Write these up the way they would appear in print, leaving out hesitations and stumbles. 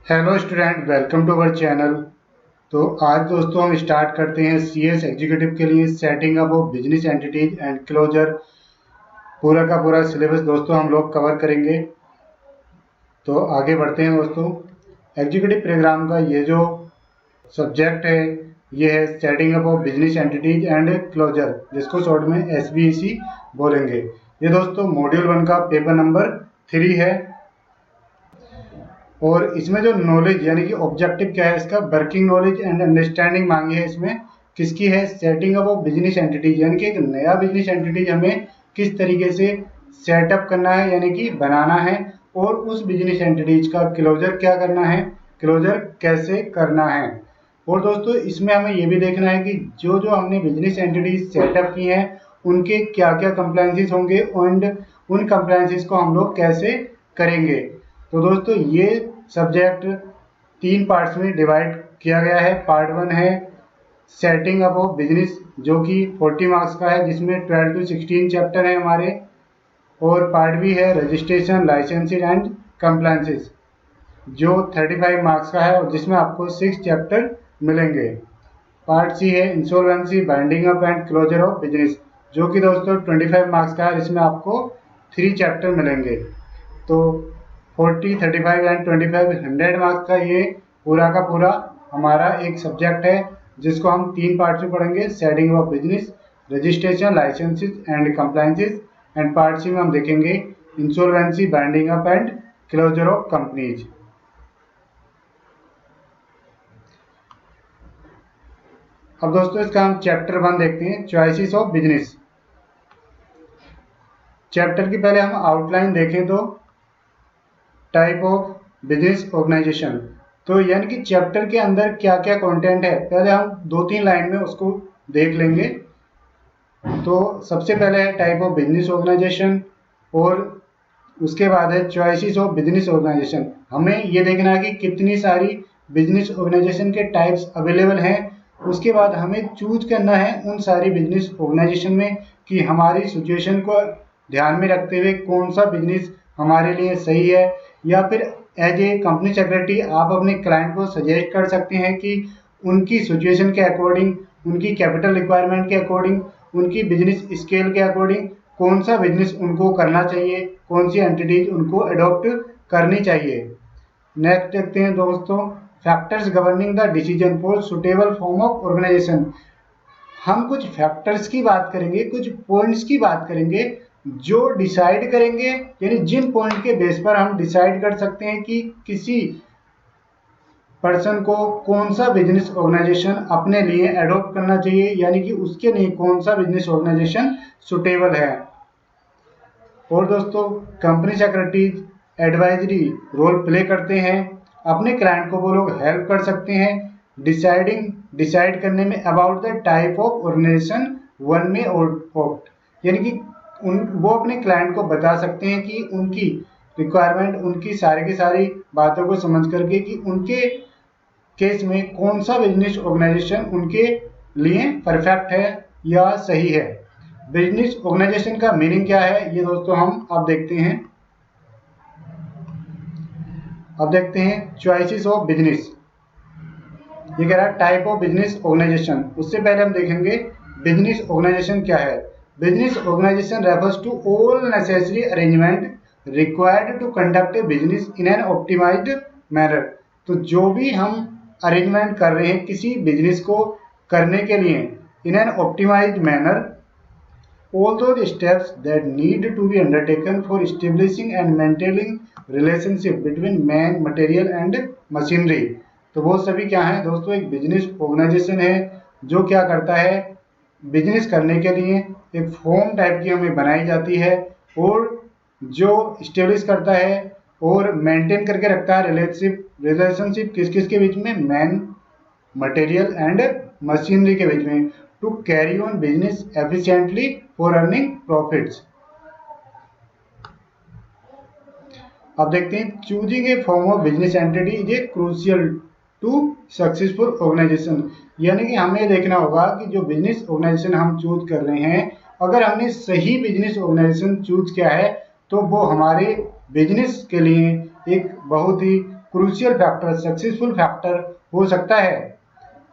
Hello student, welcome to our channel. तो आज दोस्तों हम स्टार्ट करते हैं सीएस एग्जीक्यूटिव के लिए setting up of business entities and closure. पूरा का पूरा सिलेबस दोस्तों हम लोग कवर करेंगे। तो आगे बढ़ते हैं दोस्तों। एग्जीक्यूटिव प्रोग्राम का ये जो सब्जेक्ट है ये है setting up of business entities and closure, जिसको शॉर्ट में एसबीईसी बोलेंगे। ये दोस्तों मॉड्यूल 1 का पेपर नंबर 3 है। और इसमें जो नॉलेज यानी कि ऑब्जेक्टिव क्या है, इसका वर्किंग नॉलेज एंड अंडरस्टैंडिंग मांगी है। इसमें किसकी है? Setting up of business entities, यानी कि एक नया बिजनेस एंटिटीज हमें किस तरीके से सेटअप करना है यानी कि बनाना है, और उस बिजनेस एंटिटीज का क्लोजर क्या करना है, क्लोजर कैसे करना है। और दोस्तों इसमें हमें ये भी देखना है कि जो जो हमने बिजनेस एंटिटीज सेटअप की हैं उनके क्या क्या कंप्लायंसेस होंगे एंड उन कंप्लायंसेस को हम लोग कैसे करेंगे। तो दोस्तों ये सब्जेक्ट 3 पार्ट्स में डिवाइड किया गया है। पार्ट 1 है सेटिंग अप ऑफ बिजनेस, जो कि 40 मार्क्स का है, जिसमें 12 to 16 चैप्टर हैं हमारे। और पार्ट बी है रजिस्ट्रेशन, लाइसेंसिंग एंड कंप्लायंसेस, जो 35 मार्क्स का है और जिसमें आपको 6 चैप्टर मिलेंगे। पार्ट सी है insolvency, winding up and closure of business, जो कि दोस्तों 25 मार्क्स का है, इसमें आपको 3 चैप्टर मिलेंगे। तो 40, 35 एंड 25 100 मार्क्स का ये पूरा का पूरा हमारा एक सब्जेक्ट है, जिसको हम 3 पार्ट्स में पढ़ेंगे। Setting of business, registration, licences and compliances, and part C में हम देखेंगे insolvency, winding up and closure of companies. अब दोस्तों इसका हम चैप्टर 1 देखते हैं, चॉइसेस ऑफ बिजनेस। चैप्टर की पहले हम आउटलाइन देखें तो टाइप ऑफ बिजनेस ऑर्गेनाइजेशन। तो यानी कि चैप्टर के अंदर क्या क्या कंटेंट है, पहले हम 2-3 लाइन में उसको देख लेंगे। तो सबसे पहले है टाइप ऑफ बिजनेस ऑर्गेनाइजेशन, और उसके बाद है चॉइसेस ऑफ बिजनेस ऑर्गेनाइजेशन। हमें ये देखना है कि कितनी सारी बिजनेस ऑर्गेनाइजेशन के टाइप्स अवेलेबल हैं। उसके बाद हमें चूज करना है उन सारी बिजनेस ऑर्गेनाइजेशन में कि हमारी सिचुएशन को ध्यान में रखते हुए कौन सा बिजनेस हमारे लिए सही है। या फिर एज ए कंपनी सेक्रेटरी आप अपने क्लाइंट को सजेस्ट कर सकते हैं कि उनकी सिचुएशन के अकॉर्डिंग, उनकी कैपिटल रिक्वायरमेंट के अकॉर्डिंग, उनकी बिजनेस स्केल के अकॉर्डिंग कौन सा बिजनेस उनको करना चाहिए, कौन सी एंटिटीज उनको अडॉप्ट करनी चाहिए। नेक्स्ट देखते हैं दोस्तों, factors governing the decision for suitable form of organisation. हम कुछ फैक्टर्स की बात करेंगे, कुछ पॉइंट्स की बात करेंगे जो डिसाइड करेंगे, यानी जिन पॉइंट के बेस पर हम डिसाइड कर सकते हैं कि किसी पर्सन को कौन सा बिजनेस ऑर्गेनाइजेशन अपने लिए अडॉप्ट करना चाहिए, यानी कि उसके लिए कौन सा बिजनेस ऑर्गेनाइजेशन सुटेबल है। और दोस्तों company secretaries advisory role play करते हैं, अपने क्लाइंट को वो लोग हेल्प कर सकते हैं डिसाइड करने में about the type of organisation one में ऑप्ट, यानी कि वो अपने क्लाइंट को बता सकते हैं कि उनकी रिक्वायरमेंट, उनकी सारी की सारी बातों को समझ करके कि उनके केस में कौन सा बिजनेस ऑर्गेनाइजेशन उनके लिए परफेक्ट है या सही है। बिजनेस ऑर्गेनाइजेशन का मीनिंग क्या है ये दोस्तों हम अब देखते हैं। अब देखते हैं चॉइसेस ऑफ बिजनेस। ये कह रहा है टाइप ऑफ बिजनेस ऑर्गेनाइजेशन। उससे पहले हम देखेंगे बिजनेस ऑर्गेनाइजेशन क्या है। Business organisation refers to all necessary arrangement required to conduct a business in an optimised manner. तो जो भी हम अरेंजमेंट कर रहे हैं किसी बिजनेस को करने के लिए in an optimised manner, although the steps that need to be undertaken for establishing and maintaining relationship between man, material and machinery। तो वो सभी क्या है दोस्तों, एक बिजनेस ऑर्गेनाइजेशन है जो क्या करता है, बिजनेस करने के लिए एक फॉर्म टाइप की हमें बनाई जाती है और जो स्टेब्लिश करता है और मेंटेन करके रखता है रिलेशनशिप किस किस के बीच में, मैन, मटेरियल एंड मशीनरी के बीच में, to carry on business efficiently for earning profits. अब देखते हैं choosing a form of business entity is a crucial to successful organisation. यानी कि हमें देखना होगा कि जो बिजनेस ऑर्गेनाइजेशन हम चूज कर रहे हैं, अगर हमने सही बिजनेस ऑर्गेनाइजेशन चूज किया है तो वो हमारे बिजनेस के लिए एक बहुत ही क्रूशियल फैक्टर, सक्सेसफुल फैक्टर हो सकता है।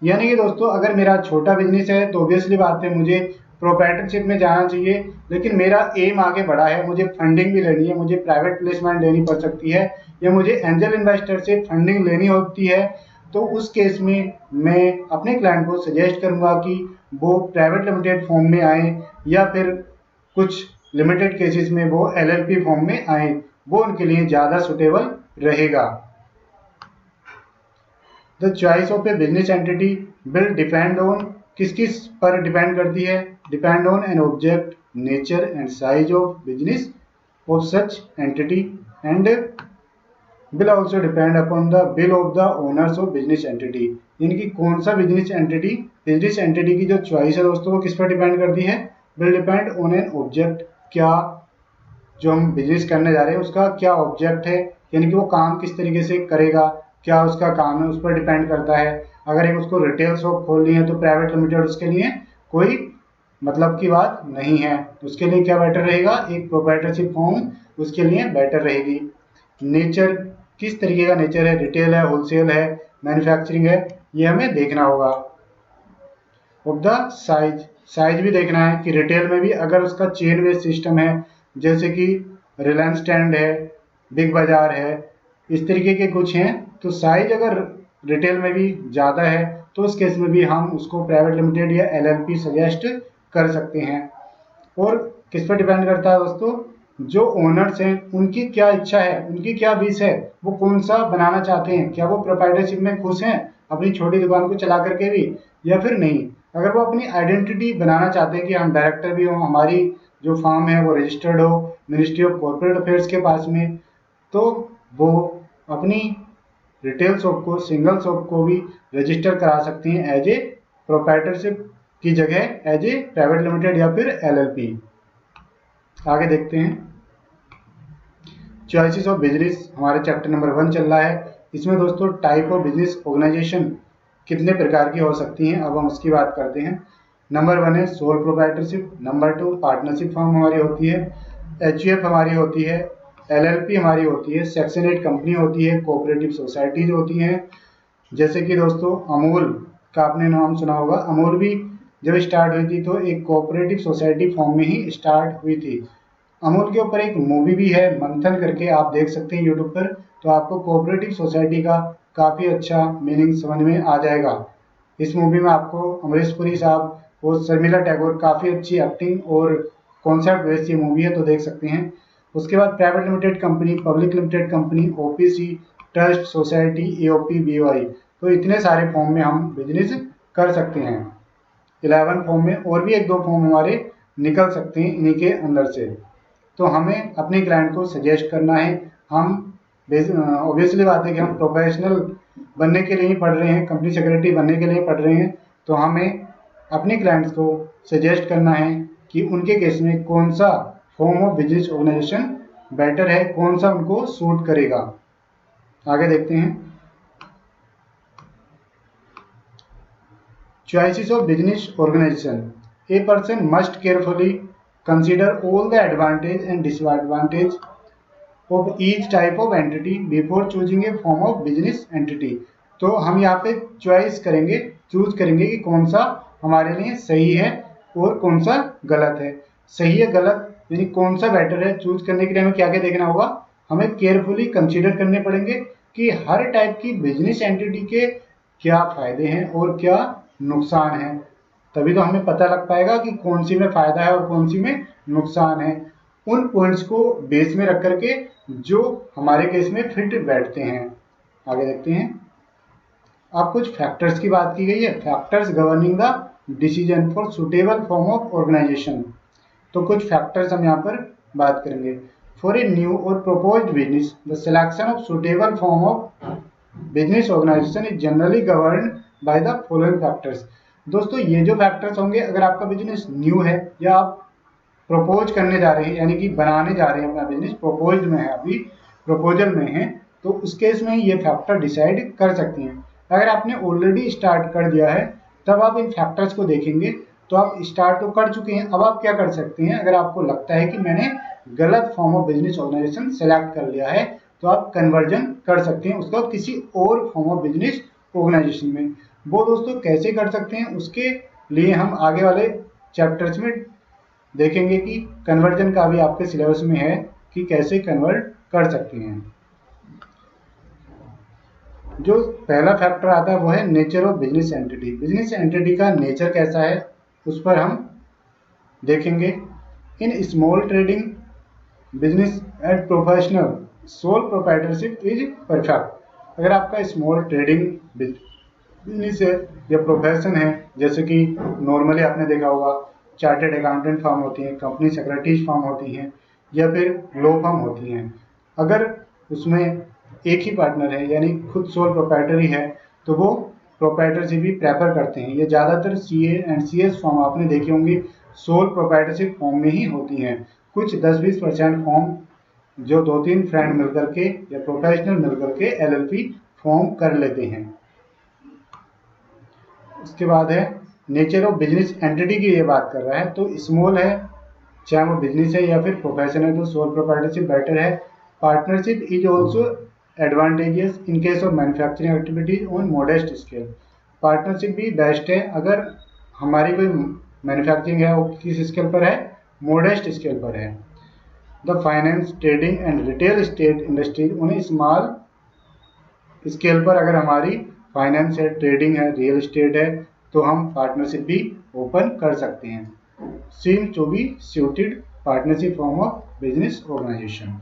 यानी कि दोस्तों अगर मेरा छोटा बिजनेस है तो ऑब्वियसली बात है मुझे प्रोप्राइटरशिप में जाना चाहिए, लेकिन मेरा एम आगे बढ़ा है, मुझे फंडिंग भी लेनी है, मुझे प्राइवेट प्लेसमेंट लेनी पड़ सकती है या मुझे एंजल इन्वेस्टर से फंडिंग लेनी होती है, तो उस केस में मैं अपने क्लाइंट को सजेस्ट करूंगा कि वो प्राइवेट लिमिटेड फॉर्म में आए या फिर कुछ लिमिटेड केसेस में वो एलएलपी फॉर्म में आए, वो उनके लिए ज़्यादा सुटेबल रहेगा। The choice of A business entity will depend on, किस किस पर डिपेंड करती है, depend on an object, nature and size of business of such entity and will also depend upon the will of the owners of business entity. यानी कि कौन सा business entity की जो चॉइस है दोस्तों वो किस पर डिपेंड करती है, will depend on an object, क्या जो हम बिजनेस करने जा रहे हैं उसका क्या ऑब्जेक्ट है, यानी कि वो काम किस तरीके से करेगा, क्या उसका काम है, उस पर डिपेंड करता है। अगर एक उसको रिटेल शॉप खोलनी है तो प्राइवेट लिमिटेड उसके लिए कोई मतलब की बात नहीं है, उसके लिए क्या बेटर रहेगा, एक प्रोप्राइटरशिप फॉर्म उसके लिए बेटर रहेगी। नेचर, किस तरीके का नेचर है, रिटेल है, होलसेल है, मैन्युफैक्चरिंग है, ये हमें देखना होगा। ऑफ द साइज भी देखना है कि रिटेल में भी अगर उसका चेन बेस्ड सिस्टम है, जैसे कि रिलायंस स्टैंड है, बिग बाजार है, इस तरीके के कुछ हैं, तो साइज अगर रिटेल में भी ज़्यादा है तो उस केस में भी हम उसको प्राइवेट लिमिटेड या एलएलपी सजेस्ट कर सकते हैं। और किस पर डिपेंड करता है दोस्तों, जो ओनर्स हैं उनकी क्या इच्छा है, उनकी क्या विश है, वो कौन सा बनाना चाहते हैं, क्या वो प्रोप्राइटरशिप में खुश हैं अपनी छोटी दुकान को चला करके भी या फिर नहीं। अगर वो अपनी आइडेंटिटी बनाना चाहते हैं कि हम डायरेक्टर भी हों, हमारी जो फार्म है वो रजिस्टर्ड हो मिनिस्ट्री ऑफ कॉर्पोरेट अफेयर्स के पास में, तो वो अपनी रिटेल शॉप को, सिंगल शॉप को भी रजिस्टर करा सकती हैं एज ए प्रोप्राइटरशिप की जगह एज ए प्राइवेट लिमिटेड या फिर एलएलपी। आगे देखते हैं चॉइसेस ऑफ बिजनेस, हमारे चैप्टर नंबर 1 चल रहा है। इसमें दोस्तों टाइप ऑफ बिजनेस ऑर्गेनाइजेशन कितने प्रकार की हो सकती हैं, अब हम उसकी बात करते हैं। नंबर 1 है sole proprietorship, number 2 partnership firm हमारी होती है, एचयूएफ हमारी होती है, एलएलपी हमारी होती है, सेक्शन 8 कंपनी होती है, कोऑपरेटिव सोसाइटीज होती हैं। जैसे कि दोस्तों अमूल का आपने नाम सुना होगा, अमूल भी जब स्टार्ट हुई थी तो एक कोऑपरेटिव सोसाइटी फॉर्म में ही स्टार्ट हुई थी। अमूल के ऊपर एक मूवी भी है मंथन करके, आप देख सकते हैं यूट्यूब पर, तो आपको कोऑपरेटिव सोसाइटी का काफ़ी अच्छा मीनिंग समझ में आ जाएगा। इस मूवी में आपको अमरीश पुरी साहब और शर्मिला टैगोर, काफ़ी अच्छी एक्टिंग और कॉन्सेप्ट बेस्ड ये मूवी है, तो देख सकते हैं। उसके बाद private limited company, public limited company, OPC, trust, society, AOP, BOI, तो इतने सारे फॉर्म में हम बिजनेस कर सकते हैं। 11 फॉर्म में और भी एक दो फॉर्म हमारे निकल सकते हैं इन्हीं के अंदर से। तो हमें अपने क्लाइंट को सजेस्ट करना है, हम ऑब्वियसली बात है कि हम प्रोफेशनल बनने के लिए ही पढ़ रहे हैं, कंपनी सेक्रेटरी बनने के लिए पढ़ रहे हैं, तो हमें अपने क्लाइंट्स को सजेस्ट करना है कि उनके केस में कौन सा form of business organisation better है, कौन सा उनको सूट करेगा। आगे देखते हैं choices of business organisation. A person must carefully consider all the advantage and disadvantage of each type of entity before choosing a form of business entity. तो हम यहाँ पे चॉइस करेंगे, चूज करेंगे कि कौन सा हमारे लिए सही है और कौन सा गलत है। सही है गलत यानी कौन सा बेटर है, चूज करने के लिए हमें क्या क्या देखना होगा, हमें केयरफुली कंसीडर करने पड़ेंगे कि हर टाइप की बिजनेस एंटिटी के क्या फायदे हैं और क्या नुकसान है, तभी तो हमें पता लग पाएगा कि कौन सी में फायदा है और कौन सी में नुकसान है। उन पॉइंट्स को बेस में रख करके जो हमारे केस में फिट बैठते हैं। आगे देखते हैं, अब कुछ फैक्टर्स की बात की गई है, factors governing the decision for suitable form of organisation. तो कुछ फैक्टर्स हम यहाँ पर बात करेंगे। For a new or proposed business the selection of suitable form of business organisation is generally govern by the following factors. दोस्तों ये जो फैक्टर्स होंगे, अगर आपका बिजनेस न्यू है या आप प्रपोज करने जा रहे हैं यानी कि बनाने जा रहे हैं अपना बिजनेस, प्रपोज में है, अभी प्रपोजल में है, तो उस केस में ये फैक्टर डिसाइड कर सकते हैं। अगर आपने ऑलरेडी स्टार्ट कर दिया है तब आप इन फैक्टर्स को देखेंगे, तो आप स्टार्ट तो कर चुके हैं, अब आप क्या कर सकते हैं, अगर आपको लगता है कि मैंने गलत form of business organisation select कर लिया है तो आप कन्वर्जन कर सकते हैं उसका किसी और फॉर्म ऑफ बिजनेस ऑर्गेनाइजेशन में। वो दोस्तों कैसे कर सकते हैं, उसके लिए हम आगे वाले चैप्टर्स में देखेंगे कि कन्वर्जन का भी आपके सिलेबस में है कि कैसे कन्वर्ट कर सकते हैं। जो पहला फैक्टर आता है वो है nature of business entity. Business entity का नेचर कैसा है उस पर हम देखेंगे। In small trading business and professional sole proprietorship is perfect. अगर आपका स्मॉल ट्रेडिंग बिजनेस है या प्रोफेशन है, जैसे कि नॉर्मली आपने देखा होगा चार्टेड अकाउंटेंट फर्म होती हैं, कंपनी सेक्रेटरीज फर्म होती हैं या फिर लॉ फर्म होती हैं, अगर उसमें एक ही पार्टनर है यानी खुद सोल प्रोप्राइटरी है तो वो प्रोप्राइटरशिप भी प्रेफर करते हैं। ये ज़्यादातर सीए एंड सीएस फॉर्म आपने देखे होंगे सोल प्रोप्राइटरशिप फॉर्म में ही होती हैं। कुछ 10-20% फॉर्म जो 2-3 फ्रेंड मिलकर के या प्रोफेशनल मिलकर के एलएलपी फॉर्म कर लेते हैं। उसके बाद है नेचर ऑफ बिजनेस एंटिटी की ये बात कर रहा है, तो स्मॉल है चाहे वो बिजनेस है या फिर प्रोफेशन है तो सोल प्रोप्राइटरशिप बेटर है। Partnership is also advantageous in case of manufacturing activities on modest scale. Partnership भी बेस्ट है अगर हमारी कोई मैन्युफैक्चरिंग है वो किस स्केल पर है, मॉडेस्ट स्केल पर है। The finance trading and retail state industries उन्हें स्मॉल स्केल पर अगर हमारी फाइनेंस है, ट्रेडिंग है, रियल एस्टेट है तो हम पार्टनरशिप भी ओपन कर सकते हैं। Seem to be suited partnership form of business organisation.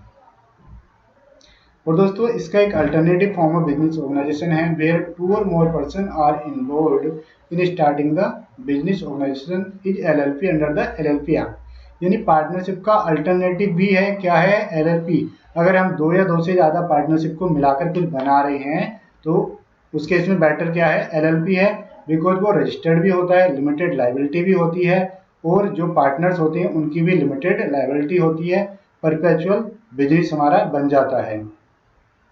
और दोस्तों इसका एक alternative form of business organisation है where 2 or more person are involved in starting the business organisation is LLP under the LLP act. यानी partnership का alternative भी है क्या है, एलएलपी। अगर हम 2 या 2 से ज़्यादा पार्टनरशिप को मिलाकर कुछ बना रहे हैं तो उस केस में बेटर क्या है, एलएलपी है, बिकॉज वो रजिस्टर्ड भी होता है, लिमिटेड लाइबिलिटी भी होती है और जो पार्टनर्स होते हैं उनकी भी लिमिटेड लाइबिलिटी होती है। परपेचुअल बिजनेस हमारा बन जाता है,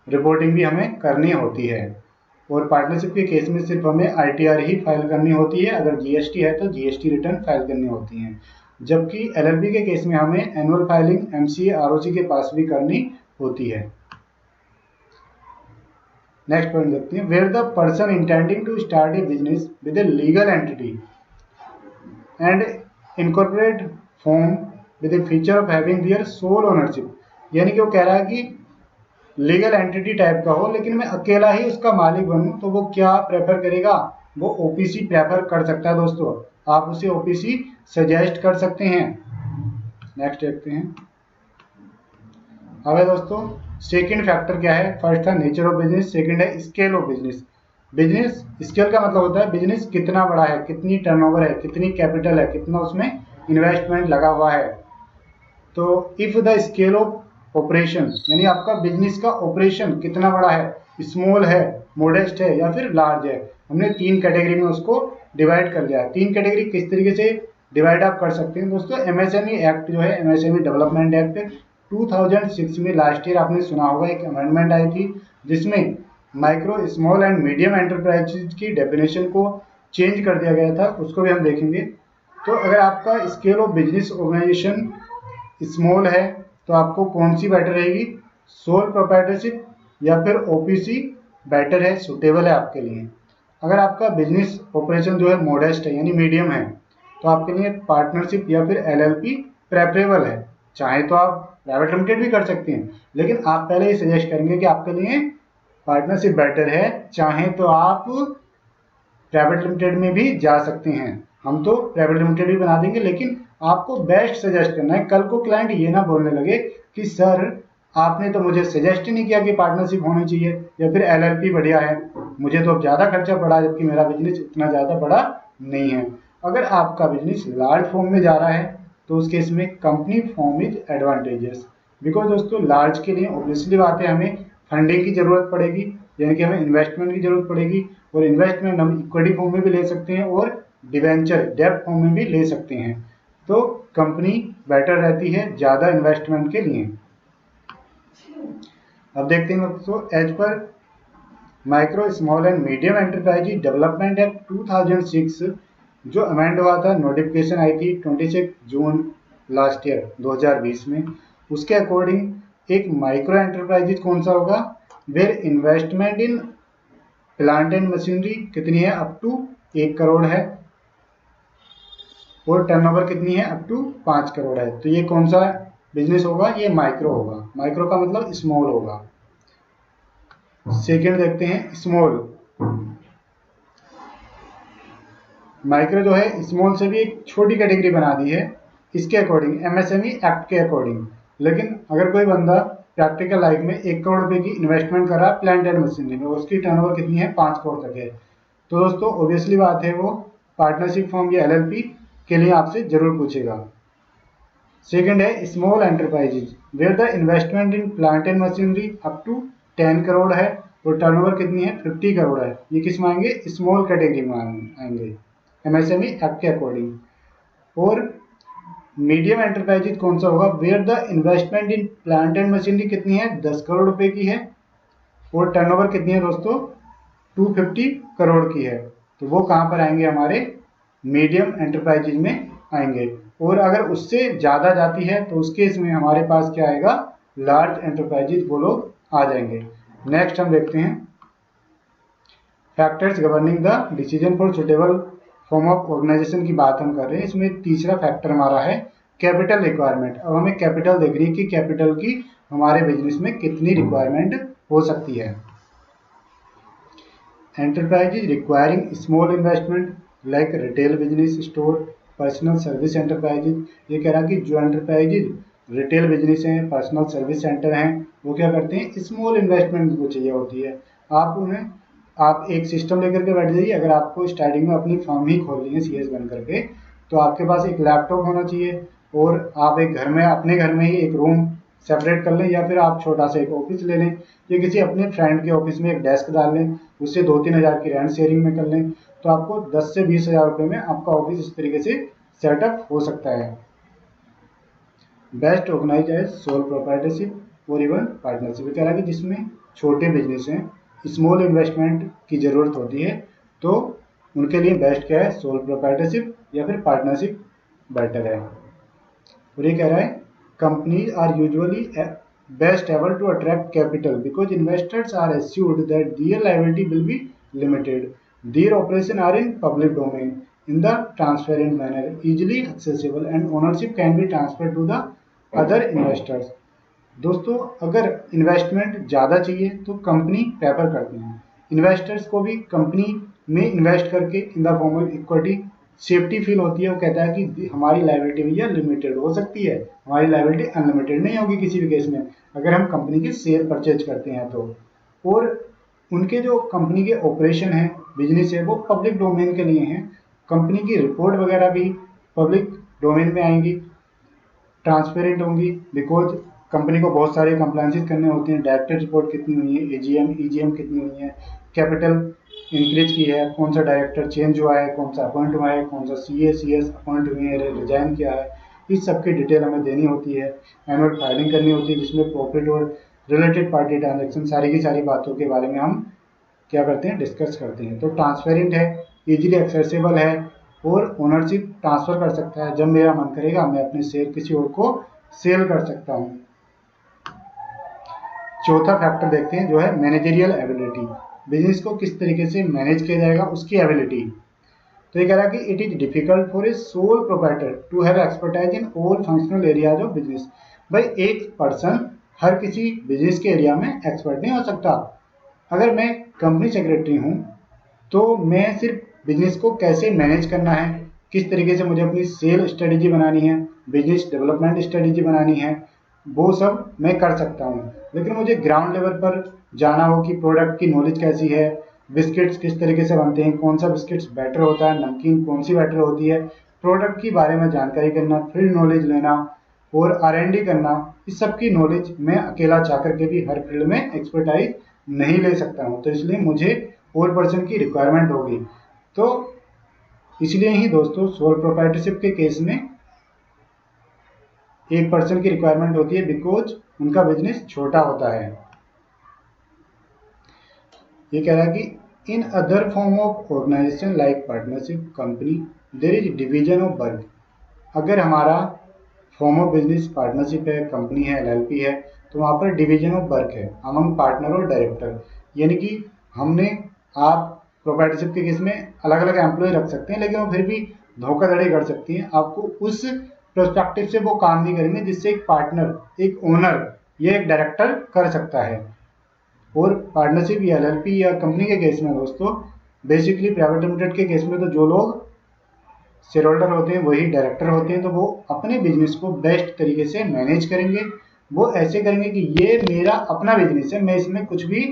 रिपोर्टिंग भी हमें करनी होती है। और पार्टनरशिप के केस में सिर्फ हमें आईटीआर ही फाइल करनी होती है, अगर जीएसटी है तो जीएसटी रिटर्न फाइल करनी होती है। जबकि एलएलपी के केस में हमें एनुअल फाइलिंग एमसीए आरओसी के पास भी करनी होती है। नेक्स्ट पॉइंट देखते हैं, where the person intending to start a business with a legal entity and incorporate form with a feature of having their sole ownership. यानी कि वो कह रहा है कि लीगल एंटिटी टाइप का हो लेकिन मैं अकेला ही उसका मालिक बनूं, तो वो क्या प्रेफर करेगा, वो ओपीसी प्रेफर कर सकता है। दोस्तों आप उसे ओपीसी सजेस्ट कर सकते हैं। नेक्स्ट देखते हैं। अब है दोस्तों सेकंड फैक्टर क्या है, फर्स्ट था नेचर ऑफ बिजनेस, सेकंड है scale of business. Business scale का मतलब होता है बिजनेस कितना बड़ा है, कितनी टर्नओवर है, कितनी कैपिटल है, कितना उसमें इन्वेस्टमेंट लगा हुआ है। तो if the scale of operation यानी आपका बिजनेस का ऑपरेशन कितना बड़ा है, स्मॉल है, मॉडेस्ट है या फिर लार्ज है, हमने 3 कैटेगरी में उसको डिवाइड कर लिया। 3 कैटेगरी किस तरीके से डिवाइड आप कर सकते हैं दोस्तों, एमएसएमई एक्ट जो है, एमएसएमई डेवलपमेंट एक्ट 2006 में लास्ट ईयर आपने सुना होगा एक अमेंडमेंट आई थी जिसमें micro small and medium enterprises की डेफिनेशन को चेंज कर दिया गया था, उसको भी हम देखेंगे। तो अगर आपका scale of business organisation small है तो आपको कौन सी बेटर रहेगी, सोल प्रोप्राइटरशिप या फिर ओपीसी बेटर है, सुटेबल है आपके लिए। अगर आपका बिजनेस ऑपरेशन जो है मॉडेस्ट है यानी मीडियम है तो आपके लिए पार्टनरशिप या फिर एलएलपी प्रेफरेबल है। चाहे तो आप प्राइवेट लिमिटेड भी कर सकते हैं लेकिन आप पहले ही सजेस्ट करेंगे कि आपके लिए पार्टनरशिप बेटर है। चाहे तो आप प्राइवेट लिमिटेड में भी जा सकते हैं, हम तो प्राइवेट लिमिटेड भी बना देंगे, लेकिन आपको बेस्ट सजेस्ट करना है। कल को क्लाइंट ये ना बोलने लगे कि सर आपने तो मुझे सजेस्ट ही नहीं किया कि पार्टनरशिप होनी चाहिए या फिर एलएलपी बढ़िया है, मुझे तो अब ज़्यादा खर्चा पड़ा जबकि मेरा बिजनेस इतना ज़्यादा बड़ा नहीं है। अगर आपका बिजनेस लार्ज फॉर्म में जा रहा है तो उस केस में company form is advantages, because दोस्तों लार्ज के लिए ऑब्वियसली बात है हमें फंडिंग की जरूरत पड़ेगी, यानी कि हमें इन्वेस्टमेंट की जरूरत पड़ेगी। और इन्वेस्टमेंट हम इक्विटी फॉर्म में भी ले सकते हैं और डिवेंचर डेब्ट फॉर्म में भी ले सकते हैं। तो कंपनी बेटर रहती है ज़्यादा इन्वेस्टमेंट के लिए। अब देखते हैं दोस्तों, as per micro small and medium enterprise development act 2006 जो अमेंड हुआ था, नोटिफिकेशन आई थी 26 जून लास्ट ईयर 2020 में, उसके अकॉर्डिंग एक माइक्रो एंटरप्राइजेज कौन सा होगा, where investment in plant and machinery कितनी है, अप टू 1 करोड़ है, और टर्नओवर कितनी है, अप टू 5 करोड़ है। तो ये कौन सा बिजनेस होगा, ये माइक्रो होगा। माइक्रो का मतलब स्मॉल होगा। सेकेंड देखते हैं स्मॉल। माइक्रो जो है स्मॉल से भी एक छोटी कैटेगरी बना दी है इसके अकॉर्डिंग, एमएसएमई एक्ट के अकॉर्डिंग। लेकिन अगर कोई बंदा प्रैक्टिकल लाइफ में 1 करोड़ रुपए की इन्वेस्टमेंट कर रहा है प्लांट एंड मशीनरी में, उसकी टर्नओवर कितनी है, 5 करोड़ तक है, तो दोस्तों ऑब्वियसली बात है वो पार्टनरशिप फॉर्म या एलएलपी के लिए आपसे जरूर पूछेगा। सेकेंड है small enterprises, where the investment in plant and machinery up to 10 crore है और टर्नओवर कितनी है, 50 करोड़ है। ये किस में आएंगे, स्मॉल कैटेगरी में आएंगे एमएसएमई एक्ट के अकॉर्डिंग। और मीडियम एंटरप्राइजेज कौन सा होगा, where the investment in plant and machinery कितनी है, 10 करोड़ रुपए की है और टर्नओवर कितनी है दोस्तों, 250 करोड़ की है। तो वो कहाँ पर आएंगे, हमारे मीडियम एंटरप्राइजेज में आएंगे। और अगर उससे ज़्यादा जाती है तो उस केस में हमारे पास क्या आएगा, लार्ज एंटरप्राइजेज वो लोग आ जाएंगे। नेक्स्ट हम देखते हैं factors governing the decision for suitable form of organisation की बात हम कर रहे हैं। इसमें तीसरा फैक्टर हमारा है कैपिटल रिक्वायरमेंट। अब हमें कैपिटल देख रही है कि कैपिटल की हमारे बिजनेस में कितनी रिक्वायरमेंट हो सकती है। Enterprises requiring small investment like retail business store personal service enterprises. ये कह रहा है कि जो एंटरप्राइजेज रिटेल बिजनेस हैं, पर्सनल सर्विस सेंटर हैं, वो क्या करते हैं, स्मॉल इन्वेस्टमेंट को चाहिए होती है। आप एक सिस्टम लेकर के बैठ जाइए, अगर आपको स्टार्टिंग में अपनी फर्म ही खोलनी है सीएस बन करके, तो आपके पास एक लैपटॉप होना चाहिए और आप एक घर में अपने घर में ही एक रूम सेपरेट कर लें, या फिर आप छोटा सा एक ऑफिस ले लें या किसी अपने फ्रेंड के ऑफिस में एक डेस्क डाल लें, उससे 2-3 हज़ार की रेंट शेयरिंग में कर लें, तो आपको 10 से 20 हज़ार रुपये में आपका ऑफिस इस तरीके से सेटअप हो सकता है। Best organise as sole proprietorship और इवन पार्टनरशिप। कह रहा है कि जिसमें छोटे बिजनेस हैं, स्मॉल इन्वेस्टमेंट की ज़रूरत होती है, तो उनके लिए बेस्ट क्या है, सोल प्रोप्राइटरशिप या फिर पार्टनरशिप बेटर है। और ये कह रहा है companies are usually best able to attract capital because investors are assured that their liability will be limited, their operation are in public domain in the transparent manner, easily accessible and ownership can be transferred to the other investors। दोस्तों अगर investment ज़्यादा चाहिए तो company prefer करते हैं, investors को भी company में इन्वेस्ट करके in the form of equity safety feel होती है। वो कहता है कि हमारी लायबिलिटी भैया लिमिटेड हो सकती है, हमारी लायबिलिटी अनलिमिटेड नहीं होगी किसी भी केस में अगर हम कंपनी के शेयर परचेज करते हैं तो। और उनके जो कंपनी के ऑपरेशन है, बिजनेस है, वो पब्लिक डोमेन के लिए हैं, कंपनी की रिपोर्ट वगैरह भी पब्लिक डोमेन में आएंगी, ट्रांसपेरेंट होंगी, बिकॉज कंपनी को बहुत सारे कंप्लायंसेस करने होते हैं। डायरेक्टर रिपोर्ट कितनी हुई है, एजीएम ईजीएम कितनी हुई है, कैपिटल इंक्रीज की है, कौन सा डायरेक्टर चेंज हुआ है, कौन सा अपॉइंट हुआ है, कौन सा सीएस अपॉइंट हुए हैं, रिजाइन किया है, इस सब की डिटेल हमें देनी होती है। एनुअल फाइलिंग करनी होती है जिसमें प्रॉफिट और रिलेटेड पार्टी ट्रांजेक्शन सारी की सारी बातों के बारे में हम क्या करते हैं, डिस्कस करते हैं। तो ट्रांसपेरेंट है, इजीली एक्सेसिबल है और ओनरशिप ट्रांसफर कर सकता है। जब मेरा मन करेगा मैं अपने शेयर किसी और को सेल कर सकता हूँ। चौथा फैक्टर देखते हैं जो है मैनेजरियल एबिलिटी, बिजनेस को किस तरीके से मैनेज किया जाएगा उसकी एबिलिटी। तो ये कह रहा है कि it is difficult for a sole proprietor to have expertise in all functional areas of business. भाई एक पर्सन हर किसी बिजनेस के एरिया में एक्सपर्ट नहीं हो सकता। अगर मैं कंपनी सेक्रेटरी हूँ तो मैं सिर्फ बिजनेस को कैसे मैनेज करना है, किस तरीके से मुझे अपनी सेल स्ट्रेटेजी बनानी है, बिजनेस डेवलपमेंट स्ट्रेटेजी बनानी है, वो सब मैं कर सकता हूँ। लेकिन मुझे ग्राउंड लेवल पर जाना हो कि प्रोडक्ट की नॉलेज कैसी है, बिस्किट्स किस तरीके से बनते हैं, कौन सा बिस्किट्स बेटर होता है, नमकीन कौन सी बेटर होती है, प्रोडक्ट के बारे में जानकारी करना, फील्ड नॉलेज लेना और R&D करना, इस सब की नॉलेज मैं अकेला चाह करके भी हर फील्ड में एक्सपर्टाइज नहीं ले सकता हूँ। तो इसलिए मुझे और पर्सन की रिक्वायरमेंट होगी। तो इसलिए ही दोस्तों सोल प्रोप्राइटरशिप के केस में एक पर्सन की रिक्वायरमेंट होती है बिकॉज उनका बिजनेस छोटा होता है। ये कह रहा है कि in other form of organisation like partnership company there is division of work. अगर हमारा फॉर्म ऑफ बिजनेस पार्टनरशिप है, कंपनी है, एलएलपी है, तो वहाँ पर डिवीजन ऑफ वर्क है अमंग पार्टनर और डायरेक्टर, यानी कि हमने आप प्रोप्राइटरशिप के केस में अलग अलग एम्प्लॉय रख सकते हैं, लेकिन वो फिर भी धोखाधड़ी कर सकती हैं। आपको उस पर्सपेक्टिव से वो काम नहीं करेंगे जिससे एक पार्टनर, एक ओनर या एक डायरेक्टर कर सकता है। और पार्टनरशिप या एलएलपी या कंपनी के केस में दोस्तों, बेसिकली प्राइवेट लिमिटेड के केस में तो जो लोग शेयर होल्डर होते हैं वही डायरेक्टर होते हैं, तो वो अपने बिजनेस को बेस्ट तरीके से मैनेज करेंगे। वो ऐसे करेंगे कि ये मेरा अपना बिजनेस है, मैं इसमें कुछ भी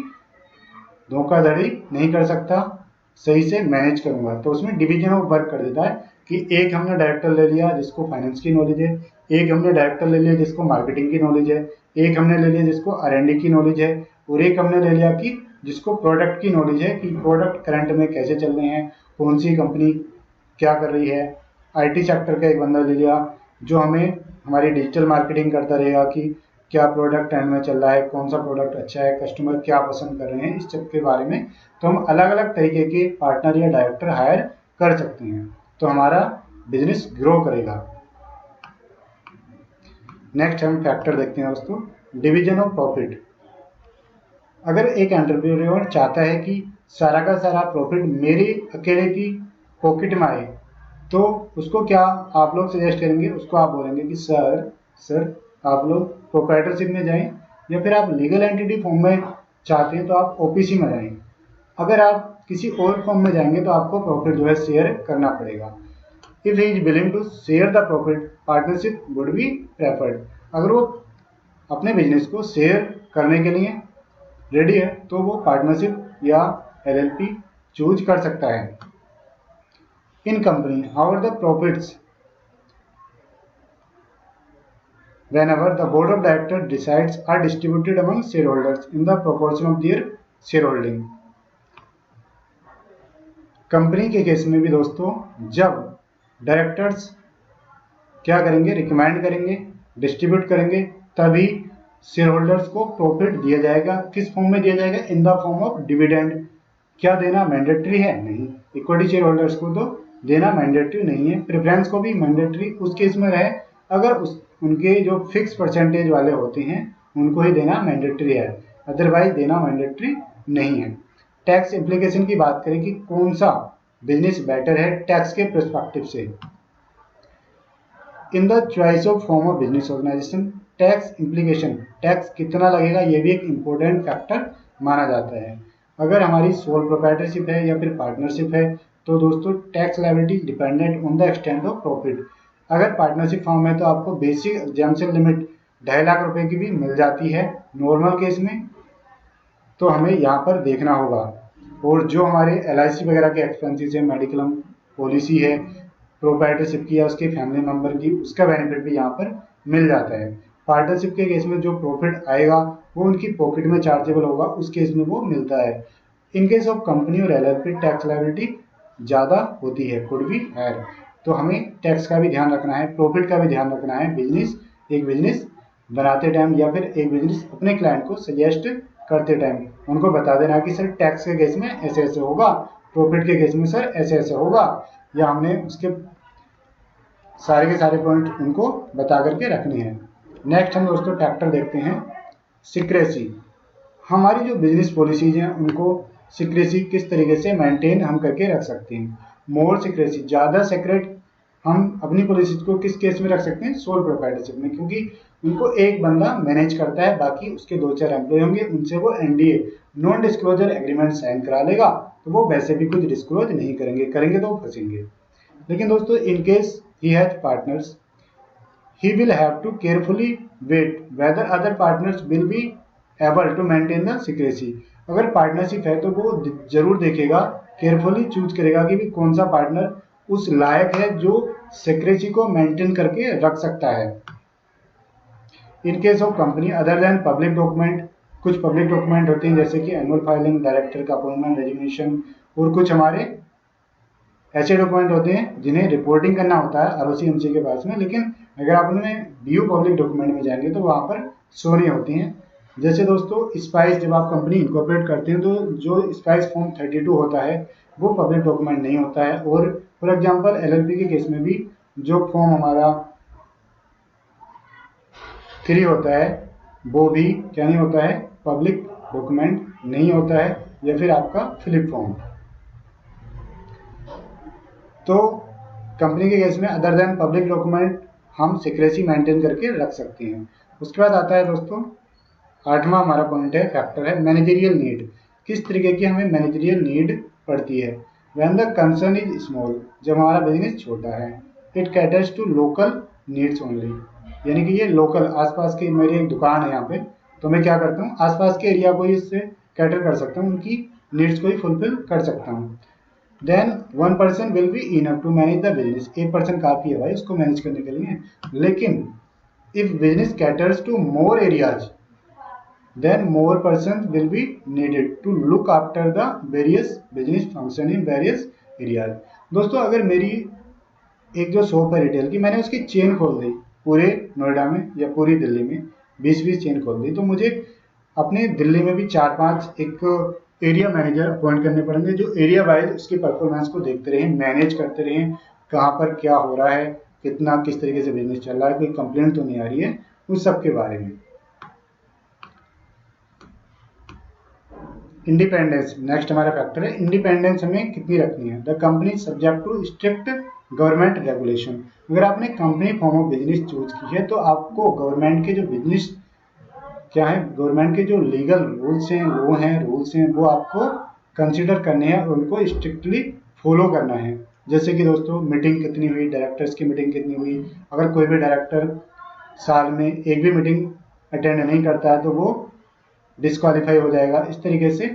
धोखाधड़ी नहीं कर सकता, सही से मैनेज करूंगा। तो उसमें डिवीजन ऑफ वर्क कर देता है कि एक हमने डायरेक्टर ले लिया जिसको फाइनेंस की नॉलेज है, एक हमने डायरेक्टर ले लिया जिसको मार्केटिंग की नॉलेज है, एक हमने ले लिया जिसको R&D की नॉलेज है, और एक हमने ले लिया कि जिसको प्रोडक्ट की नॉलेज है कि प्रोडक्ट करंट में कैसे चल रहे हैं, कौन सी कंपनी क्या कर रही है। IT सेक्टर का एक बंदा ले लिया जो हमें हमारी डिजिटल मार्केटिंग करता रहेगा कि क्या प्रोडक्ट ट्रेंड में चल रहा है, कौन सा प्रोडक्ट अच्छा है, कस्टमर क्या पसंद कर रहे हैं, इस सब के बारे में। तो हम अलग अलग तरीके के पार्टनर या डायरेक्टर हायर कर सकते हैं, तो हमारा बिजनेस ग्रो करेगा। नेक्स्ट हम फैक्टर देखते हैं दोस्तों, डिवीजन ऑफ प्रॉफिट। अगर एक एंटरप्रेन्योर चाहता है कि सारा का सारा प्रॉफिट मेरे अकेले की पॉकेट में आए, तो उसको क्या आप लोग सजेस्ट करेंगे? उसको आप बोलेंगे कि सर आप लोग प्रोप्राइटरशिप में जाएं, या फिर आप लीगल एंटिटी फॉर्म में चाहते हैं तो आप ओपीसी में जाएं। अगर आप किसी और फॉर्म में जाएंगे तो आपको प्रॉफिट जो है शेयर करना पड़ेगा। If he is willing to share the profit, partnership would be preferred. अगर वो अपने बिजनेस को शेयर करने के लिए रेडी है तो वो पार्टनरशिप या एलएलपी चूज कर सकता है। In company however the profits whenever the board of directors decides are distributed among shareholders in the proportion of their shareholding। Company के केस में भी दोस्तों, जब डायरेक्टर्स क्या करेंगे, रिकमेंड करेंगे, डिस्ट्रीब्यूट करेंगे, तभी शेयर होल्डर्स को प्रॉफिट दिया जाएगा। किस फॉर्म में दिया जाएगा? In the form of dividend. क्या देना मैंडेटरी है? नहीं। इक्विटी शेयर होल्डर्स को तो देना मैंडेटरी नहीं है। प्रेफरेंस को भी मैंडेटरी उस केस में रहे अगर उनके जो फिक्स परसेंटेज वाले होते हैं उनको ही देना मैंडेटरी है, अदरवाइज देना मैंडेटरी नहीं है। टैक्स इम्प्लीकेशन की बात करें कि कौन सा बिजनेस बेटर है टैक्स के पर्सपेक्टिव से। In the choice of form of business organisation, tax implication, tax कितना लगेगा ये भी एक इम्पोर्टेंट फैक्टर माना जाता है। अगर हमारी सोल प्रोप्राइटरशिप है या फिर पार्टनरशिप है तो दोस्तों tax liability dependent on the extent of profit. अगर पार्टनरशिप फॉर्म है तो आपको बेसिक एग्जाम्पशन लिमिट 2.5 लाख रुपए की भी मिल जाती है नॉर्मल केस में, तो हमें यहाँ पर देखना होगा। और जो हमारे LIC वगैरह के एक्सपेंसेस है, मेडिकल पॉलिसी है प्रोप्राइटरशिप की या उसके फैमिली मेंबर की, उसका बेनिफिट भी यहाँ पर मिल जाता है। पार्टनरशिप के केस में जो प्रॉफिट आएगा वो उनकी पॉकेट में चार्जेबल होगा, उस केस में वो मिलता है। इन केस ऑफ कंपनी और LLP टैक्स लायबिलिटी ज़्यादा होती है, कुड बी हायर। तो हमें टैक्स का भी ध्यान रखना है, प्रॉफिट का भी ध्यान रखना है। एक बिजनेस बनाते टाइम या फिर एक बिजनेस अपने क्लाइंट को सजेस्ट करते टाइम उनको बता देना कि सर टैक्स के केस में ऐसे ऐसे होगा, प्रॉफिट के केस में सर ऐसे ऐसे होगा, या हमने उसके सारे के सारे पॉइंट उनको बता करके रखने हैं। नेक्स्ट हम दोस्तों फैक्टर देखते हैं सीक्रेसी। हमारी जो बिजनेस पॉलिसीज हैं उनको सीक्रेसी किस तरीके से मेंटेन हम करके रख सकते हैं। मोर सीक्रेसी, ज़्यादा सीक्रेट हम अपनी पॉलिसीज को किस केस में रख सकते हैं? सोल प्रोप्राइटरशिप में, क्योंकि उनको एक बंदा मैनेज करता है, बाकी उसके 2-4 एम्प्लॉय होंगे, उनसे वो NDA non disclosure agreement sign करा लेगा, तो वो वैसे भी कुछ डिस्क्लोज नहीं करेंगे तो फंसेंगे। लेकिन दोस्तों in case he has partners, he will have to carefully wait whether other partners will be able to maintain the secrecy। अगर पार्टनरशिप है तो वो जरूर देखेगा, केयरफुली चूज करेगा कि भी कौन सा पार्टनर उस लायक है जो सिक्रेसी को मेंटेन करके रख सकता है। In case of company other than public document, कुछ पब्लिक डॉक्यूमेंट होते हैं जैसे कि एनुअल फाइलिंग, डायरेक्टर का अपॉइंटमेंट, रेजिग्नेशन, और कुछ हमारे ऐसे डॉक्यूमेंट होते हैं जिन्हें रिपोर्टिंग करना होता है ROC-MC के पास में, लेकिन अगर आप उन्हें व्यू पब्लिक डॉक्यूमेंट में जाएंगे तो वहाँ पर शो नहीं होती हैं। जैसे दोस्तों स्पाइस, जब आप कंपनी इनकॉर्पोरेट करते हैं तो जो स्पाइस फॉर्म 32 होता है वो पब्लिक डॉक्यूमेंट नहीं होता है। और फॉर एग्जांपल LLP के केस में भी जो फॉर्म हमारा 3 होता है वो भी क्या नहीं होता है, पब्लिक डॉक्यूमेंट नहीं होता है, या फिर आपका फ्लिप फॉर्म। तो कंपनी के केस में अदर देन पब्लिक डॉक्यूमेंट हम सिक्रेसी मेंटेन करके रख सकते हैं। उसके बाद आता है दोस्तों 8वां हमारा पॉइंट है, फैक्टर है मैनेजरियल नीड। किस तरीके की हमें मैनेजरियल नीड पड़ती है? When the concern is small, जब हमारा बिजनेस छोटा है, it caters to local needs only, यानी कि ये लोकल आसपास की मेरी एक दुकान है यहाँ पे, तो मैं क्या करता हूँ आसपास के एरिया को ही इससे कैटर कर सकता हूँ, उनकी नीड्स को ही फुलफिल कर सकता हूँ। Then 1 person will be enough to manage the business, 1 person काफ़ी है भाई उसको मैनेज करने के लिए। लेकिन if business caters to more areas, then more persons will be needed to look after the various business function in various areas। दोस्तों अगर मेरी एक जो शॉप है रिटेल की, मैंने उसकी चेन खोल दी पूरे नोएडा में या पूरी दिल्ली में 20-20 चेन खोल दी, तो मुझे अपने दिल्ली में भी 4-5 एक एरिया मैनेजर अपॉइंट करने पड़ेंगे, जो एरिया वाइज उसकी परफॉर्मेंस को देखते रहें, मैनेज करते रहें, कहाँ पर क्या हो रहा है, कितना किस तरीके से बिजनेस चल रहा है, कोई कंप्लेंट तो नहीं आ रही है, उस सब के बारे में। इंडिपेंडेंस नेक्स्ट हमारा फैक्टर है। इंडिपेंडेंस हमें कितनी रखनी है? The company subject to strict government regulation. अगर आपने company form of business choose की है तो आपको गवर्नमेंट के जो बिजनेस क्या है, गवर्नमेंट के जो लीगल रूल्स हैं, लॉ हैं, रूल्स हैं, वो आपको कंसिडर करने हैं और उनको स्ट्रिक्टली फॉलो करना है। जैसे कि दोस्तों मीटिंग कितनी हुई, डायरेक्टर्स की मीटिंग कितनी हुई, अगर कोई भी डायरेक्टर साल में एक भी मीटिंग अटेंड नहीं करता है तो वो डिस्क्वालीफाई हो जाएगा। इस तरीके से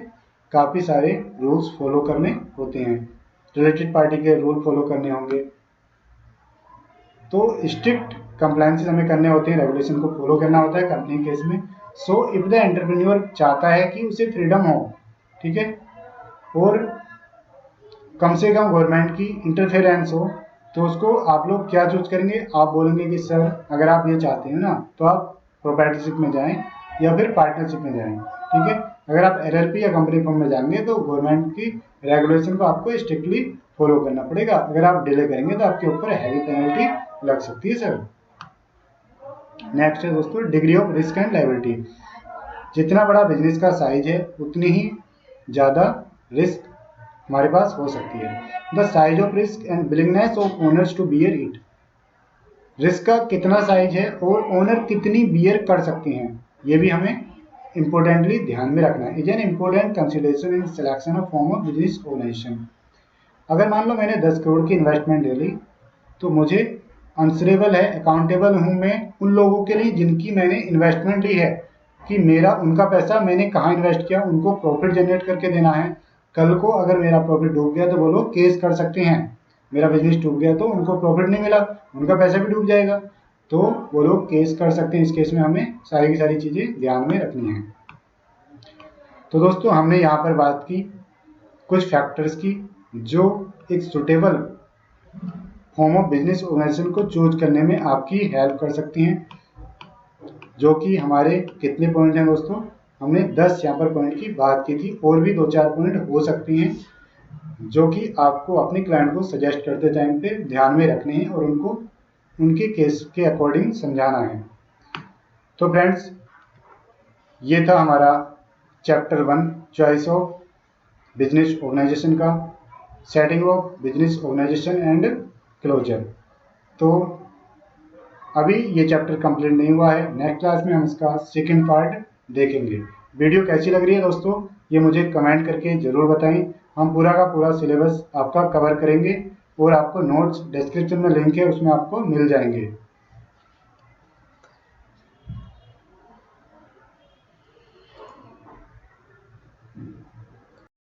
काफ़ी सारे रूल्स फॉलो करने होते हैं, रिलेटेड पार्टी के रूल फॉलो करने होंगे, तो स्ट्रिक्ट कंप्लायंसेस हमें करने होते हैं, रेगुलेशन को फॉलो करना होता है कंपनी केस में। सो इफ द एंटरप्रेन्योर चाहता है कि उसे फ्रीडम हो, ठीक है, और कम से कम गवर्नमेंट की इंटरफेरेंस हो, तो उसको आप लोग क्या चूज करेंगे? आप बोलेंगे कि सर अगर आप ये चाहते हैं ना तो आप प्रोप्राइटरशिप में जाएं या फिर पार्टनरशिप में जाएं, ठीक है। अगर आप एलएलपी या कंपनी फॉर्म में जाएंगे तो गवर्नमेंट की रेगुलेशन को आपको स्ट्रिक्टली फॉलो करना पड़ेगा। अगर आप डिले करेंगे तो आपके ऊपर हैवी पेनल्टी लग सकती है सर। नेक्स्ट है दोस्तों degree of risk and liability. जितना बड़ा बिजनेस का साइज है उतनी ही ज़्यादा रिस्क हमारे पास हो सकती है। The size of risk and willingness of owners to bear it. Risk का कितना साइज है और ओनर कितनी बियर कर सकते हैं, ये भी हमें इंपॉर्टेंटली ध्यान में रखना है। Is an important consideration in selection of form of business organisation. अगर मान लो मैंने 10 करोड़ की इन्वेस्टमेंट ले ली तो मुझे आंसरेबल है, अकाउंटेबल हूँ मैं उन लोगों के लिए जिनकी मैंने इन्वेस्टमेंट ली है, कि मेरा उनका पैसा मैंने कहाँ इन्वेस्ट किया, उनको प्रॉफिट जनरेट करके देना है। कल को अगर मेरा प्रॉफिट डूब गया तो वो लोग केस कर सकते हैं, मेरा बिजनेस डूब गया तो उनको प्रॉफिट नहीं मिला, उनका पैसा भी डूब जाएगा, तो वो लोग केस कर सकते हैं। इस केस में हमें सारी की सारी चीज़ें ध्यान में रखनी है। तो दोस्तों हमने यहाँ पर बात की कुछ फैक्टर्स की जो एक suitable form of business organisation को चूज करने में आपकी हेल्प कर सकती हैं, जो कि हमारे कितने पॉइंट हैं दोस्तों? हमने 10 यहाँ पर पॉइंट की बात की थी, और भी 2-4 पॉइंट हो सकती हैं जो कि आपको अपने क्लाइंट को सजेस्ट करते टाइम पे ध्यान में रखने हैं और उनको उनके केस के अकॉर्डिंग समझाना है। तो फ्रेंड्स ये था हमारा chapter 1 choice of business organisation का, setting of business organisation and closure. तो अभी ये चैप्टर कंप्लीट नहीं हुआ है, नेक्स्ट क्लास में हम इसका सेकंड पार्ट देखेंगे। वीडियो कैसी लग रही है दोस्तों ये मुझे कमेंट करके ज़रूर बताएं। हम पूरा का पूरा सिलेबस आपका कवर करेंगे और आपको नोट्स डिस्क्रिप्शन में लिंक है उसमें आपको मिल जाएंगे।